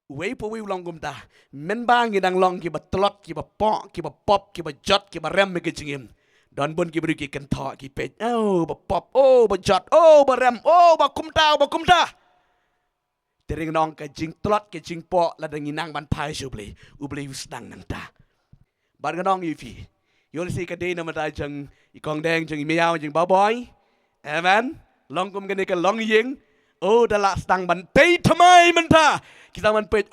uwe po we long gum ta men bang ki dang long ki ba tlot ki ba po ki ba pop ki ba jot ki ba rem me ki jingim don bon ki bri ki kan tho ki pe ba pop ba jot ba rem ba kum ta tering nong ka jing tlot ki jing po la dang inang ban pai su ble u ble usdang nang ta ban ka nong yu fi yol si ka de na ma ta jang i kong deng jang i meow jang ba boy amen long gum ka ni ka long ying dah lah stang ban tei thamai man tha kita man pet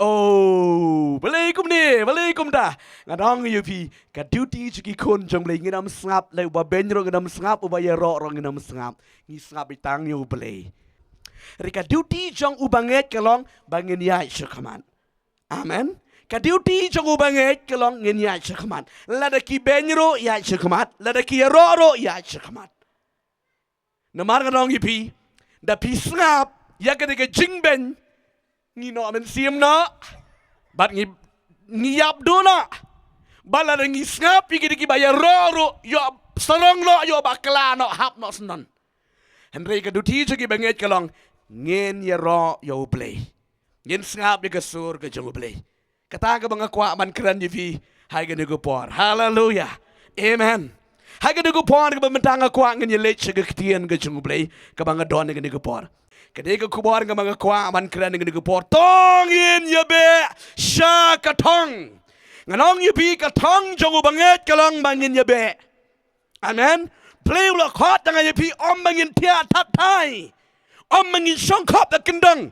balai kum ta ngadong yu pi ka duty chi kon jong le nginam sngap le ba ben ro nginam sngap ba ya ro nginam sngap ngi sngap itang yu balai rika duty jong ubanget kalong bangin yai shakaman amen ka duty jong ubanget kalong ngin yai shakaman lada ki ben ro yai shakamat lada ki ro yai shakamat namar ngadong yu pi da pi sngap ya ka de ka jingben ngi no men sim na bat ngi yap do na bala de ngi sngap pi ki ba ya ro yo sarong lo yo bakla no hap no snon henry ka duti ki banget kalong ngin ya ro yo play ngin sngap ka sur ka jong play kata ka mga kwa man kran yi fi hai ka ko por hallelujah amen hai ka ko por ka bentang kwa ngin ye lech ka ktien ka jong play ka banga don ka ko por kadai ka kubar ka mga kwa man kran ka ko por thong in ye be sha ka thong nganong ye pi ka thong jong banget kalong bangin ye be amen play lo khot tang ye pi om bangin tia tat thai om bangin song khop da kendang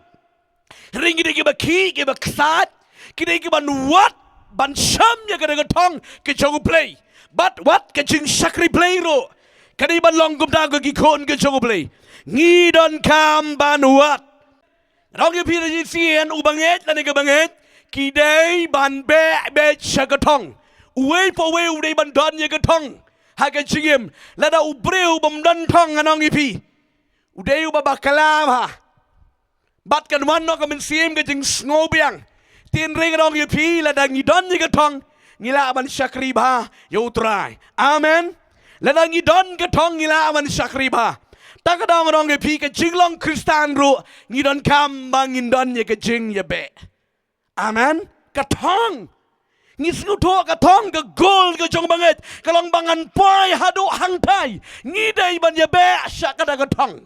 ring ki ba ki ki ba ksat ki ki ban wat ban sham ya ka thong ki jong play but what ka jing sakri play ro kadai ban long gum da ki kon ka jong play ngi don kam ban wat rong ye pi ji sien u banget la ni ka banget ki dei ban be shakathong uwe po we u dei ban don ye ka thong ha ka jingim la da u breu bam don thong anong ye pi u dei u ba bakala ha bat kan wan no ka men siem ka jing ngobiang tin ring rong ye pi la da ngi don ye ka thong ngila ban shakri ba yo try amen la da ngi don ka thong ngila ban shakri ba takadang rong ye pi ka jinglong kristan ro ngi don kam bang in don ye ka jing ye be amen ka thong ngi snu to ka thong ka gol ka jong banget kalong bangan pai hadu hang thai ngi dei ban ye be sha ka da ka thong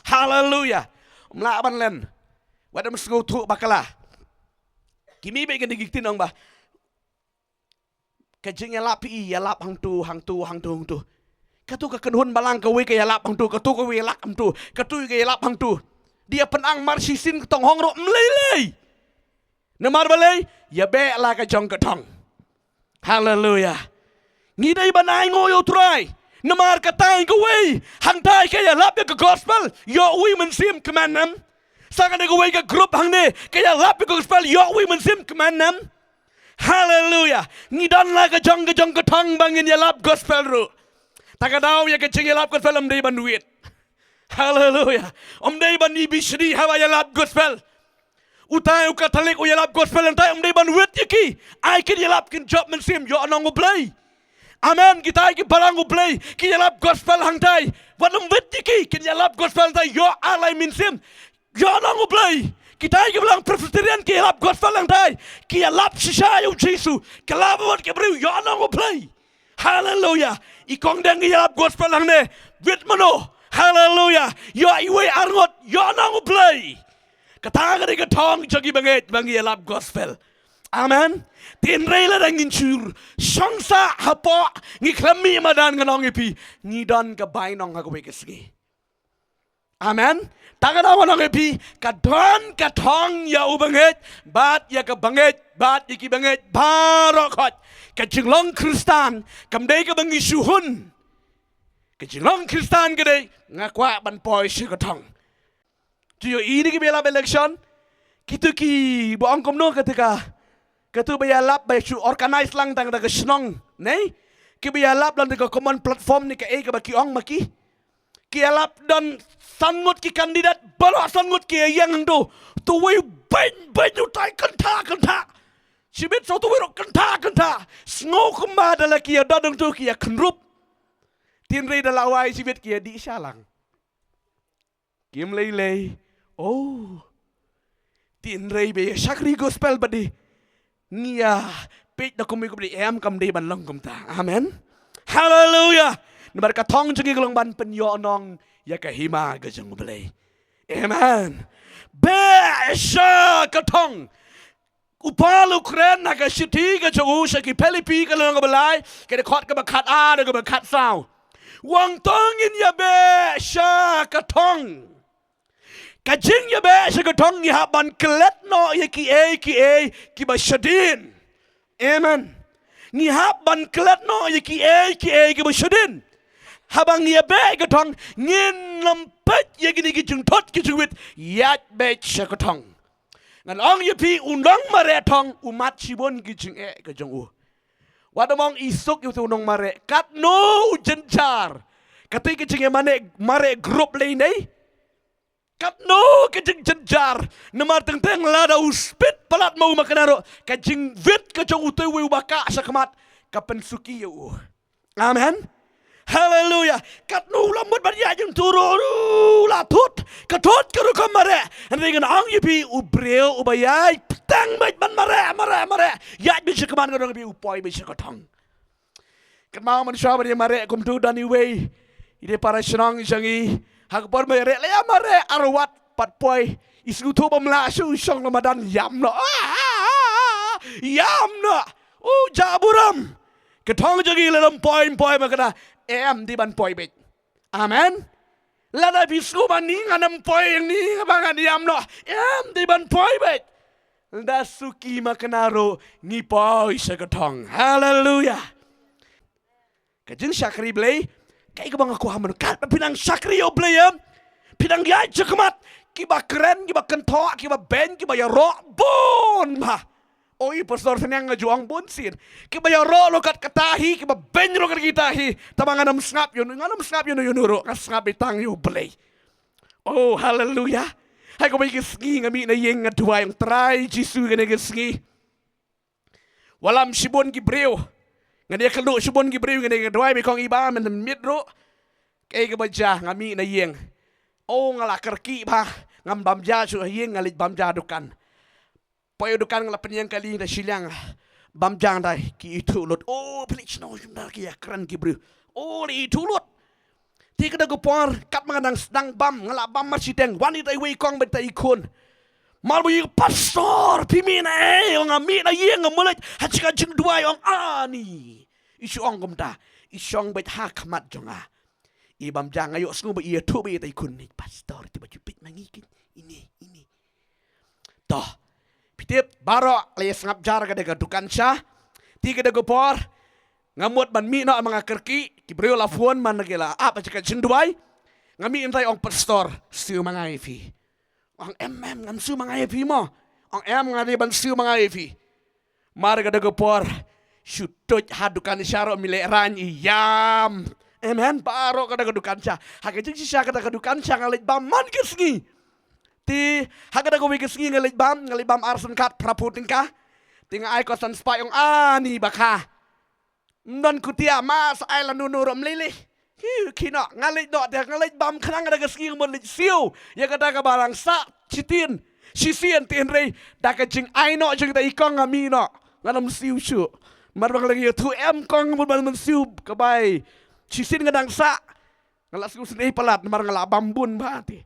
hallelujah mla ban len wadam snu tu bakala kimi be ka digik tinong ba ka jingialap pi ya lap hang tu katu ka kenhun balang ka we ka yalap hang tu katu ka we lak am tu katu ka yalap hang tu dia penang marsisin tong hong ro mlei namar balai ya be la ka jong ka thong hallelujah ngi dai banai ngo yo try namar ka tai ka we hang tai ka yalap ka gospel yo we men sim commandam saka ka we ka group hang ne ka yalap ka gospel yo we men sim commandam hallelujah ngi dan la ka jong ka thong bangin yalap gospel ro takadaw ya ka Jingialap gospel om day ban wit hallelujah om day ban ni bisri hawa yalap gospel utay u katolik u yalap gospel antay om day ban wit yaki ai kin yalap kin job men sim yo anong play amen kita ki parang play ki yalap gospel hang tay wanong wit yaki kin yalap gospel tay yo alai min sim yo anong play kita ki bilang presbyterian ki yalap gospel hang tay ki yalap shisha yo jesu kalabot ki bru yo anong play hallelujah ikong deng yalap gospel hang ne wit mano hallelujah yo iwe arngot yo nang play kata ka thong jogi banget bangi yalap gospel amen tin reila dangin chur songsa hapo ngi klami madan nganong ipi ngi don ka bainong ha ko wekesgi amen tagana wanong ipi ka don ka thong ya ubanget bat ya ka banget bat iki banget barokot ka jinglong kristan kamdei ka bangi suhun ka jinglong kristan gede ngakwa ban poi shi ka thong tuyo ini ki bela election kitu ki bo angkom no ketika katu bayalap bay su organize lang tang daga snong nei ki bayalap lang daga common platform ni ka e ka baki ong maki ki alap dan sangut ki kandidat balo sangut ki yang do tu we ben tu tai kanta Sibit so tu we kanta sngo kumba dala ki dadang tu ki krup tin re dala wai sibit ki di salang kim lei oh tin rei be sakri gospel badi nia page da kumi kumi em kam di ban long kum ta amen hallelujah nabar ka thong jingi glong ban penyo nong ya ka hima ga jang belai amen be sha ka thong upal Ukraine na ka city ka chu sa ki Philippines ka long belai ke de khot ka ba khat a de ka ba khat sao wang tong in ya be sha ka thong ka jing ya be sha ka thong ya ban klet no ya ki ki ba shadin amen ni hab ban klet no ya ki ki ba shadin habang ni be ka thong ngin lam pet ya ki ki jung thot ki chu wit ya be sha ka thong ngan ong ya pi undang mare thong umat sibon ki jing ka jong u wadamong isuk yu tu nong mare kat no jenjar kati ki jing mare group le nei kat no ki jing jenjar namar teng teng la da uspit palat mau makanaro ka jing vit ka jong u tu wi baka sakmat ka pensuki yu amen hallelujah kat no lamut ban ya jing turu la tut ka tut ka ru mare dengan ang yu pi u breu u bayai tang mai ban mare ya bi shikaman ko bi upoi bi shikotong kan mau man shabar ya mare kum tu dani we ide para shrang jangi hak por mai re le mare arwat pat poi isu tu bam la su shong ramadan yam no jaburam ketong jangi le lam poi makana em di ban poi be amen lada bisu man ni nganam poi yang ni bangan yam no em di ban poi be da suki makanaro ni poi sa katong hallelujah ka jing sakri blay kai ka bang aku haman kat pinang sakri yo blay pinang ya jekmat ki ba kren ki ba kentho ki ba ben ki ba ya ro bon ba oi pastor senang ngajuang bon sin ki ba ya ro lo kat katahi ki ba ben lo kat kitahi tabangan am snap yun ro ka snap itang yo blay oh hallelujah hai ko bagi ski ngami na yeng ngadua yang try jisu gane ski walam sibon ki breu ngade kelu sibon ki breu ngane ngadua mi kong iba men mitro kay ka baja ngami na yeng oh ngala kerki ba ngam bamja su yeng ngalit bamja dukan poyo dukan ngala penyang kali na silang bamjang dai ki itu lot oh please no jumda ki akran ki breu oh itu lot ti kada go por kat mga nang bam ngala bam masiteng wanita iwi kong beta ikon malbu yung pastor pimina yung ami na yeng ngamulit hachika jing duay yung ani isu ong gumta isyong bet hakamat jonga ibam jang ayo sngu ba iya tu ba ita ikon ni pastor tiba jupit mangikin ini toh pitip baro le sangap jar kada dukan sya ti kada go por ngamut ban mi no mga kerki kibreo la fuon man nagila apa jika jinduai ngami intay ong pastor siu mga ifi ong ngam siu mga ifi mo ong ngadi ban siu mga ifi marga dago por syutut hadukan syaro mile ran iyam baro kada dukan sya hakajing sya kada dukan sya ngalit bam man kesngi ti hagada go kesngi ngalit bam arsan kat praputing ka tinga ay ko san spa yung ani baka non kutia mas ay la nunurom lili kino ngalit do de ngalit bam khanang ada ski mon siu ya kada ka barang sa chitin sisien tin re da ka jing ai no jing da ikong ami no nganam siu chu mar bang lagi tu em kong mon ban siu ka bai sisin ngadang sa ngala siu sini palat mar ngala bambun ba ti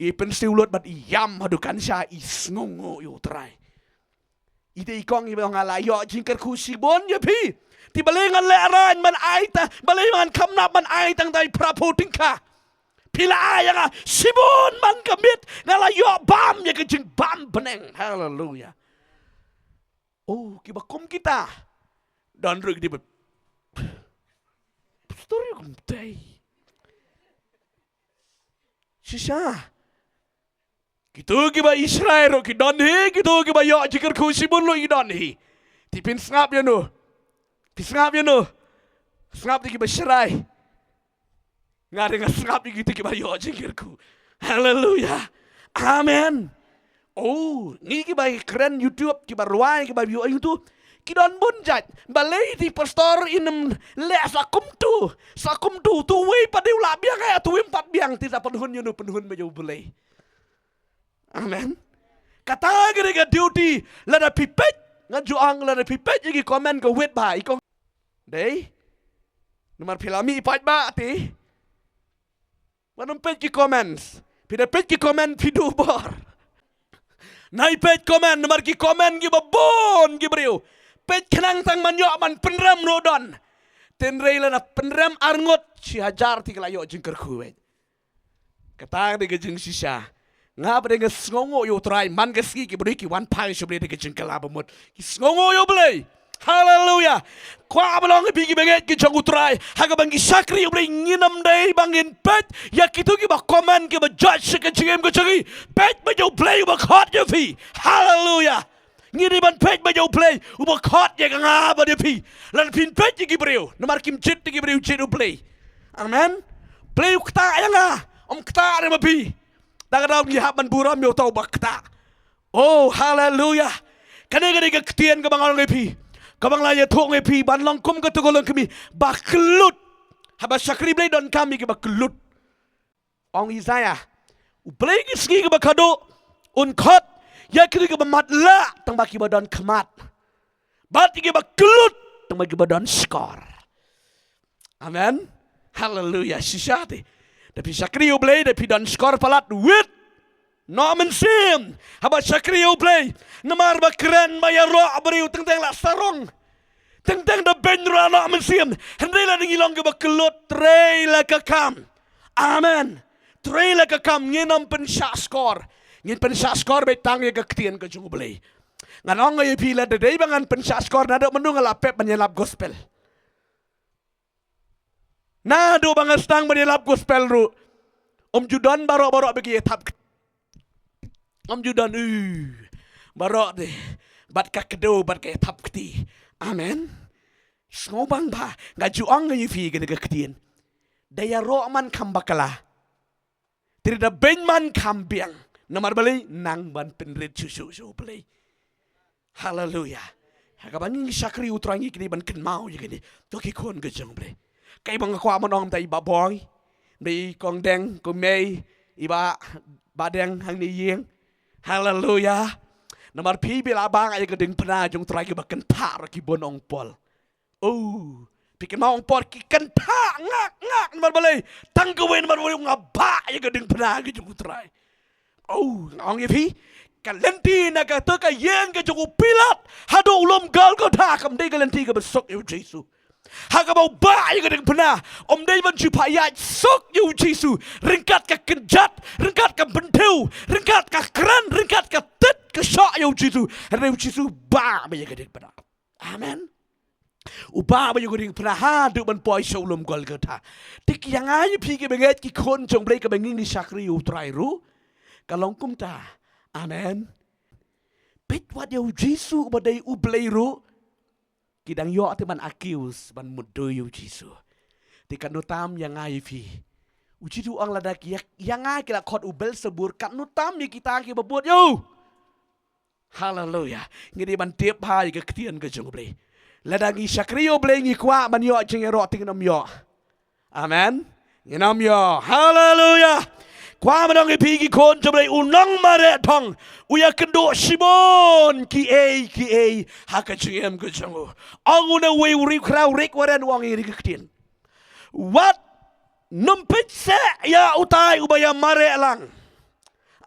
ipen siu lot bat iyam hadukan sya isngongo yo try ide ikong ibe ngala yo jingker ku sibon ya pi ti balingan leran man aita balingan kamna man aitang dai praputing ka pila aya nga sibon man kamit ngalayo bam ya kajing bam beneng hallelujah oh kibakom kita dan rug di story kum tay sisa gitu kiba Israel ro kidonhi gitu kiba yo jikir ku sibon lo idonhi tipin ngap ya no Sngap yun no. Sngap di kiba syaray. Nga sngap di gitu kiba yo jingkirku. Hallelujah. Amen. Oh, ni kiba keren YouTube kiba ruai kiba view YouTube. Kidon bunjat. Balay di pastor inem le sakum tu tuwi pa diula biang kaya tuwi 4 biang ti sa panahon yun no panahon mayo balay. Amen. Kata gini ke duty lada pipet ngajuang lada pipet jadi komen ke wet ba ikong deh nomor filami ipat ba ti manum pet ki comments pida pet ki comment pidu bor nai pet comment nomor ki comment ki babon ki beriu pet kenang tang manyo man penram rodon tenrei lana penram arngot si hajar ti kelayo jengker kuwet kata de jeng sisa ngap de ngongo yo try man ke ski ki beri ki wan pai so beri de Jingialap mut ki ngongo yo blei haleluya kwa belong ki bigi benget ki jong utrai haga bangi sakri yo blei nginam dei bangin pet ya kitu ki ba comment ki ba judge ke jingem ke jagi pet ba yo blei ba khot yo fi haleluya ngiri ban pet ba yo blei u ba khot ya nga ba de fi lan pin pet ki breu nomar kim chit ki breu chit u blei amen blei kta ya nga kta re ma pi Dagadam gihap man buram yo tau bakta. Oh hallelujah. Kani ke ketien ke bangal ngepi. Kabang laya thong ngepi ban langkum ke tugolong kami baklut. Haba sakri blai don kami ke baklut. Ong Isaiah. Blai ke ski ke bakado unkot ya kiri ke bamatla tang baki badan kemat. Bat ke baklut tang baki badan skor. Amen. Hallelujah. Sisate. Tapi sakriyo blay, tapi dan skor palat wit. Namen sim. Haba sakriyo blay. Namar bakran maya roh beriu teng-teng la sarong. Teng-teng da benra namen sim. Hendai la ngilang ke bakelut trei la kakam. Amen. Trei la kakam nginam pensya skor. Ngin pensya skor betang ya ketien ke jungu blay. Nganong ya pila dedai bangan pensya skor nada menung ngalapep menyelap gospel. Nah, do bangas tang menilap gospel ru. Judan barok-barok bagi etap. Judan barok deh. Bat ka kedo bat ka etap keti. Amen. Ngobang ba ngajuang ngayi fi gene ketien. Daya ro man kambakala. Tirida ben man kambiang. Namar bali nang ban penrit susu beli. Hallelujah. Hakabangi sakri utrangi kini ban ken mau gini. Toki kon gejeng beli. Kay mga kwa manong tay baboy ni kong deng kong may iba badeng hang ni yeng hallelujah namar pi bila bang ay gading pena jong try ki bakenta ki bonong pol oh pikin maong pol ki kenta ngak namar balay tanggawen namar balay ngaba ay gading pena ki jong try oh ngong ipi kalenti na ka to ka yeng ka jong pilat hado ulom gal ko ta kam de kalenti ka besok yu Jesus Hagabau bayi kadang pernah Om David supaya sok yu Jisu ringkat ke kenjat ringkat ke bentiu ringkat ke keran ringkat ke tit ke sok yu Jisu yu Jisu bayi kadang pernah amen ubah bayi kadang pernah hadu ban poi solom gol kata tik yang ayu pi ke benget ki kon jong blai ke benging ni sakri yu trairu kalong kum ta amen pet wat yu Jisu badai u blairu Kidang yo ati man accuse ban mudo yu Jisu. Tikan nutam yang ngai fi. Uji tu ang ladak yang ngai kila kot ubel sebur kat nutam ni kita ki babut yo. Hallelujah. Ngidi ban tiap hai ke ketien ke jong ble. Ladangi sakrio ble ngi kwa man yo jeng ro ting nam yo. Amen. Nginam yo. Hallelujah. Kwa manong ipigi kon jablay unang mare thong uya kendo Simon ki a haka jingem ke jango anguna we uri kraw rik waren wang iri ketien what numpit se ya utai ubaya mare lang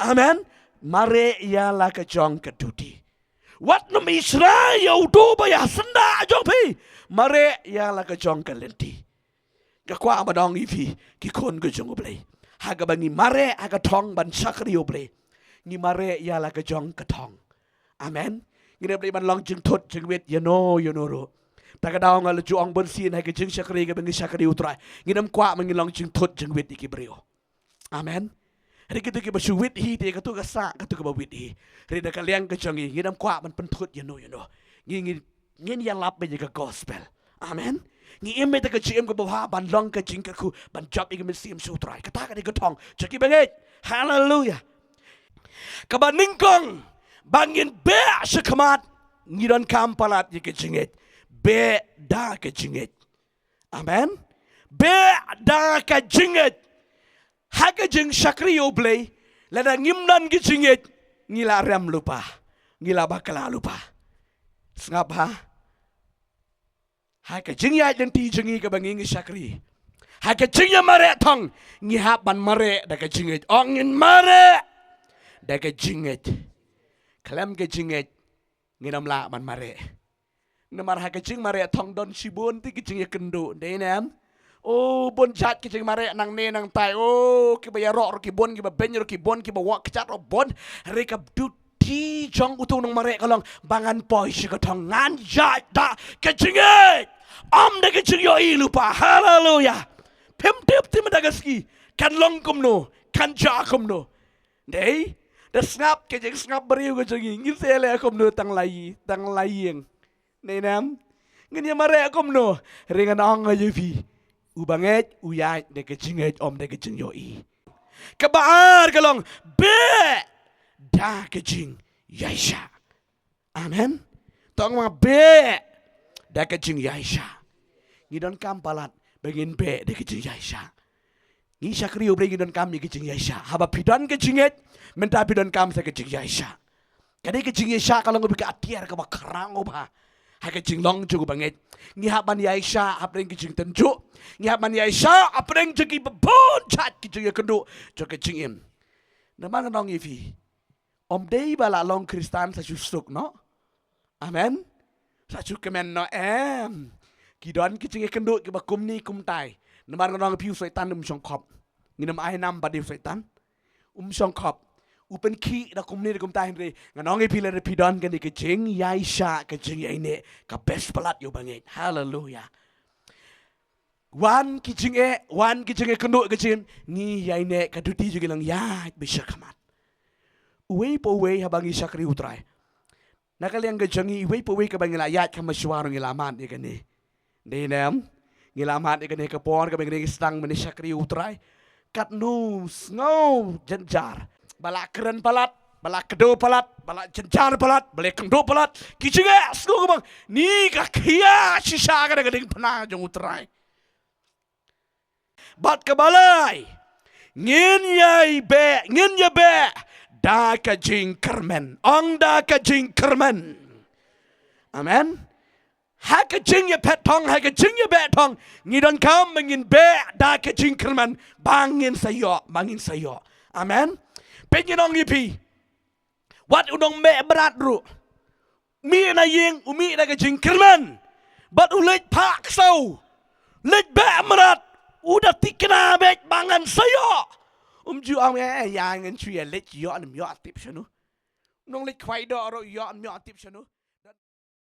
amen mare ya la ke jong keduti what num Israel udu baya senda jong pi mare ya la ke jong kelenti ka kwa manong ipi ki kon ke jango blay Haga bangi mare aga thong ban sakri oble ngi mare ya la ka jong ka thong amen ngi de ban long jing thot jing wet you know ro ta ka daw ngal juang bon sin ha ka jing sakri ka bangi sakri utrai ngi nam kwa mangi long jing thot jing wet iki brio amen ri kitu ki ba suwit hi te ka tu ka sa ka tu ka ba wit hi ri da ka liang ka jongi ngi nam kwa man pen thot you know ngi yang lap be ka gospel amen Ni eme ta ka chim ko ba ban long ka jing ka ku ban job ig mi sim su trai ka ta ka ni ka thong chaki bangai hallelujah ka ban ning kong bangin be shakamat ni don kam palat ye ka jinget be da ka jinget amen be da ka jinget ha ka jing sakri oblay la da ngim nan ki jinget ngila rem lupa, ngila bakala lupa. Sengap ha? Hai ka jingya dan ti jingi ka bangi ngi syakri. Hai ka jingya mare thong ngi haban mare da ka jingit ongin mare da ka jingit. Kalam ka jingit ngi nam la man mare. Namar hai ka jing mare thong don sibun ti ka jingya kendo dei nam. Oh bon jat ki jing mare nang ne nang tai. Oh ki ba ya ro ki bon ki ba ben ro ki bon ki ba wak chat ro bon re ka du ti jong utu nang mare kalong bangan poi si ka thong ngan jat da ka jingit. Om da ka jing yo i lupa. Hallelujah. Pem tip ti madagaski kan long kum no kan ja kum no. Dei da snap ke jing snap beriu ka jing ngin sele kum no tang layeng. Nei nam ngin ya mare kum no ringan ong a yufi. Ubanget uyai de ke jinget om de ke jing yo i. Kebaar kalong be da ke jing yaisha. Amen. Tong ma be da ke jing yaisha. Ngidon kam palat begin be de ke jing yaisha. Ni syakri obre ngidon kam ni ke jing yaisha. Haba pidon ke jinget menta pidon kam sa ke jing yaisha. Kadai ke jing yaisha kalong obi ka atiar ka bakrang oba. Hai ke jing long jugu banget. Ngi haban yaisha apreng ke jing tenju. Ngi haban yaisha apreng jegi babon chat ke jing kendu jo ke jing im. Nama nong ifi. Om dei bala long Kristan sa jusuk no. Amen. Sa kemen no em. Kidon ke jing kendu ke bakum ni kum tai. Nama nong piu setan syong kop. Ngi nam ai nam badi setan. Syong kop. Upen ki da kum ni kum tai hendre. Nganong ifi le pidon ke ni ke jing yaisha ke jing yaine ka best palat yo banget. Hallelujah. Wan ki jing kendu ke jing ni yaine ka duti juga lang ya bisa kamat. Uwe po uwe habangi syakri utrai. Nakaliang gajangi uwe po uwe kabangi layat ka masywarong ilaman ni kani. Di nam ngilaman ni kani kapor kabangi stang mani syakri utrai. Kat nus ngau jenjar. Bala keren palat, bala kedo palat, bala jenjar palat, bala kendo palat. Kijinga sku kabang ni ka kia sisa ka gading pena jong utrai. Bat kabalai. Ngin ya be. Da ka jing kermen. Ong da ka jing kermen. Amen. Ha ka jing ya petong, ha ka jing ya betong. Ngidon kam mengin be da ka jing kermen. Bangin sayo. Amen. Penyenong ipi. Wat unong me berat ru. Mi na ying umi da ka jing kermen. Bat ulit pak sau. Lit be merat. Udah tikna bet bangan sayo. Ju ang ya ngan chuya let yo an myo tip shanu. Nong let kwai do ro yo an myo tip shanu.